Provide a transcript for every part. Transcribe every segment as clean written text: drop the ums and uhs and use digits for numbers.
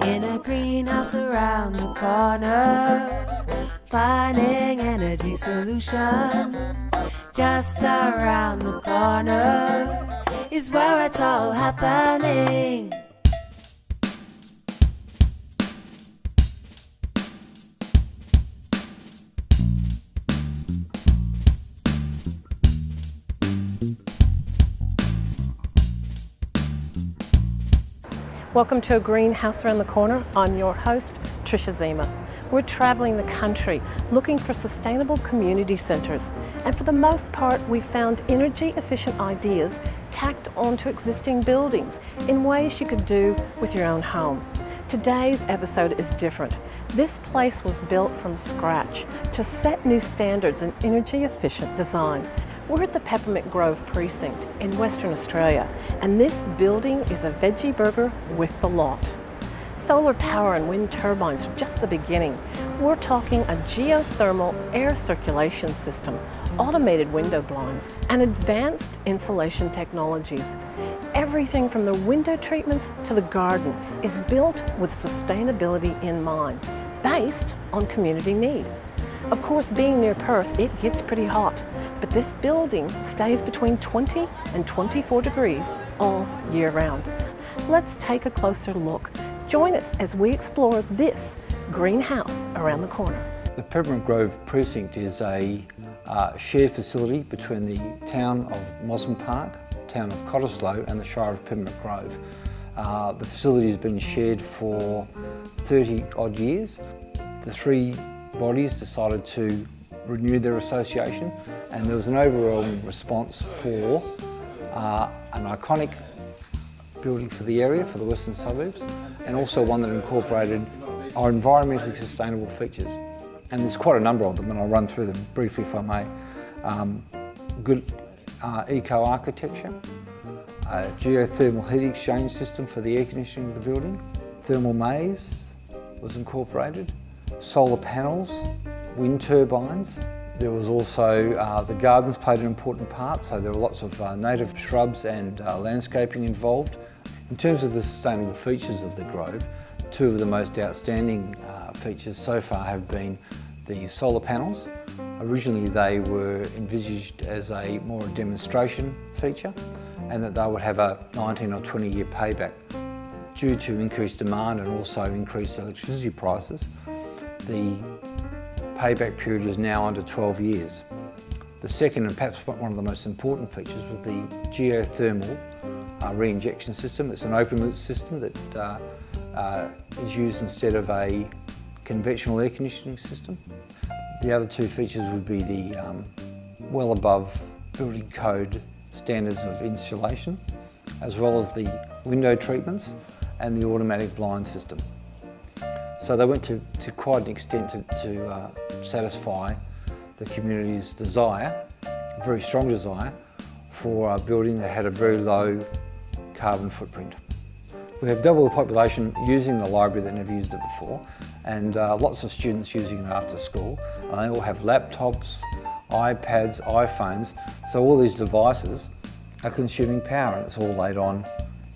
in a greenhouse around the corner, finding energy solutions. Just around the corner is where it's all happening. Welcome to A Greenhouse Around the Corner. I'm your host, Tricia Zima. We're traveling the country looking for sustainable community centres, and for the most part we've found energy efficient ideas tacked onto existing buildings in ways you could do with your own home. Today's episode is different. This place was built from scratch to set new standards in energy efficient design. We're at the Peppermintgrove precinct in Western Australia, and this building is a veggie burger with the lot. Solar power and wind turbines are just the beginning. We're talking a geothermal air circulation system, automated window blinds, and advanced insulation technologies. Everything from the window treatments to the garden is built with sustainability in mind, based on community need. Of course, being near Perth, it gets pretty hot, but this building stays between 20 and 24 degrees all year round. Let's take a closer look. Join us as we explore this greenhouse around the corner. The Peppermintgrove precinct is a shared facility between the town of Mosman Park, town of Cottesloe and the Shire of Peppermintgrove. The facility has been shared for 30 odd years. The three bodies decided to renew their association, and there was an overwhelming response for an iconic building for the area, for the western suburbs, and also one that incorporated our environmentally sustainable features. And there's quite a number of them, and I'll run through them briefly if I may. Good eco-architecture, a geothermal heat exchange system for the air conditioning of the building, thermal maze was incorporated, solar panels, wind turbines. There was also the gardens played an important part, so there were lots of native shrubs and landscaping involved. In terms of the sustainable features of the Grove, two of the most outstanding features so far have been the solar panels. Originally they were envisaged as more a demonstration feature, and that they would have a 19 or 20 year payback. Due to increased demand and also increased electricity prices, the payback period is now under 12 years. The second, and perhaps one of the most important features, was the geothermal re-injection system. It's an open loop system that is used instead of a conventional air conditioning system. The other two features would be the well above building code standards of insulation, as well as the window treatments and the automatic blind system. So they went to quite an extent to satisfy the community's desire, a very strong desire, for a building that had a very low carbon footprint. We have double the population using the library that never used it before, and lots of students using it after school. They all have laptops, iPads, iPhones, so all these devices are consuming power, and it's all laid on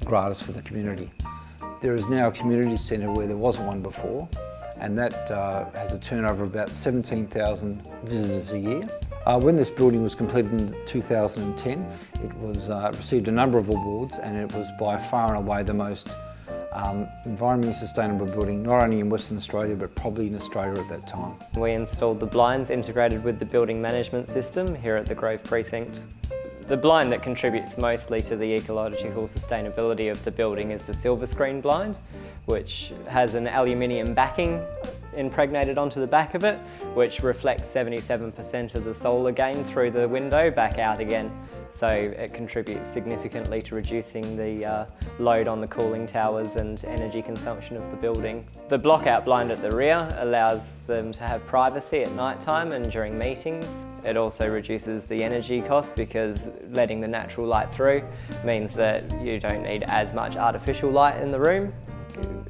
gratis for the community. There is now a community centre where there wasn't one before, and that has a turnover of about 17,000 visitors a year. When this building was completed in 2010, it was received a number of awards, and it was by far and away the most environmentally sustainable building, not only in Western Australia but probably in Australia at that time. We installed the blinds integrated with the building management system here at the Grove precinct. The blind that contributes mostly to the ecological sustainability of the building is the silver screen blind, which has an aluminium backing impregnated onto the back of it, which reflects 77% of the solar gain through the window back out again. So it contributes significantly to reducing the load on the cooling towers and energy consumption of the building. The block-out blind at the rear allows them to have privacy at night time and during meetings. It also reduces the energy cost because letting the natural light through means that you don't need as much artificial light in the room.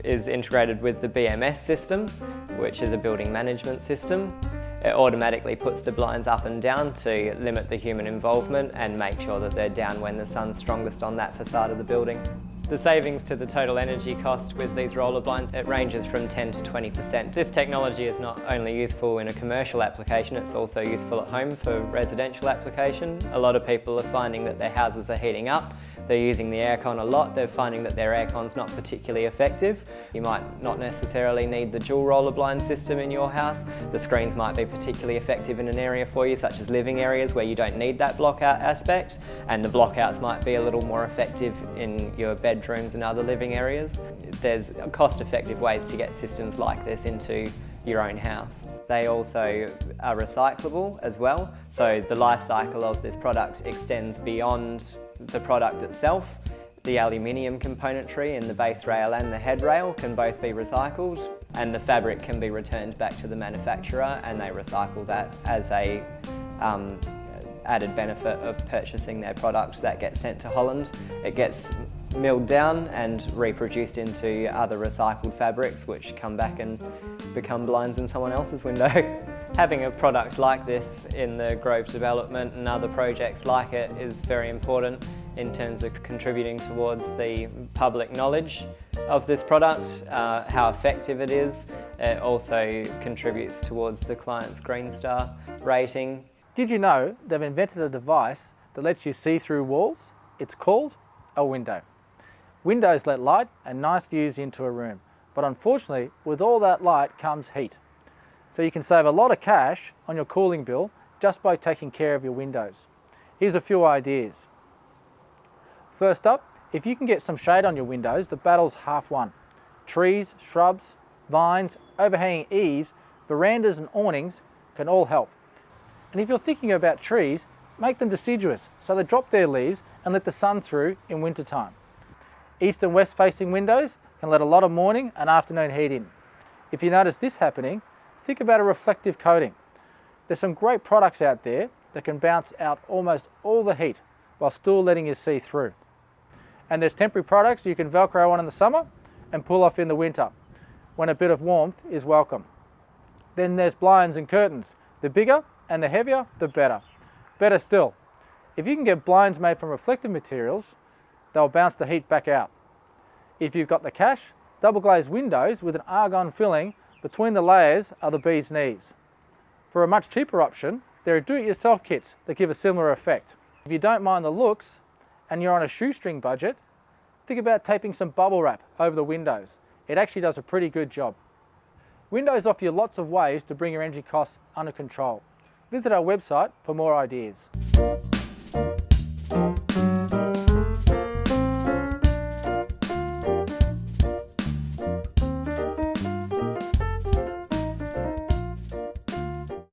It is integrated with the BMS system, which is a building management system. It automatically puts the blinds up and down to limit the human involvement and make sure that they're down when the sun's strongest on that facade of the building. The savings to the total energy cost with these roller blinds, it ranges from 10 to 20%. This technology is not only useful in a commercial application, it's also useful at home for residential application. A lot of people are finding that their houses are heating up. They're using the aircon a lot. They're finding that their aircon's not particularly effective. You might not necessarily need the dual roller blind system in your house. The screens might be particularly effective in an area for you, such as living areas where you don't need that blockout aspect, and the blockouts might be a little more effective in your bedrooms and other living areas. There's cost-effective ways to get systems like this into your own house. They also are recyclable as well, so the life cycle of this product extends beyond the product itself. The aluminium componentry in the base rail and the head rail can both be recycled, and the fabric can be returned back to the manufacturer, and they recycle that as a added benefit of purchasing their product that gets sent to Holland. It gets milled down and reproduced into other recycled fabrics which come back and become blinds in someone else's window. Having a product like this in the Grove development and other projects like it is very important in terms of contributing towards the public knowledge of this product, how effective it is. It also contributes towards the client's Green Star rating. Did you know they've invented a device that lets you see through walls? It's called a window. Windows let light and nice views into a room, but unfortunately with all that light comes heat. So you can save a lot of cash on your cooling bill just by taking care of your windows. Here's a few ideas. First up, if you can get some shade on your windows, the battle's half won. Trees, shrubs, vines, overhanging eaves, verandas and awnings can all help. And if you're thinking about trees, make them deciduous so they drop their leaves and let the sun through in wintertime. East and west facing windows can let a lot of morning and afternoon heat in. If you notice this happening, think about a reflective coating. There's some great products out there that can bounce out almost all the heat while still letting you see through. And there's temporary products you can Velcro on in the summer and pull off in the winter, when a bit of warmth is welcome. Then there's blinds and curtains. The bigger and the heavier, the better. Better still, if you can get blinds made from reflective materials, they'll bounce the heat back out. If you've got the cash, double glazed windows with an argon filling between the layers are the bee's knees. For a much cheaper option, there are do-it-yourself kits that give a similar effect. If you don't mind the looks and you're on a shoestring budget, think about taping some bubble wrap over the windows. It actually does a pretty good job. Windows offer you lots of ways to bring your energy costs under control. Visit our website for more ideas.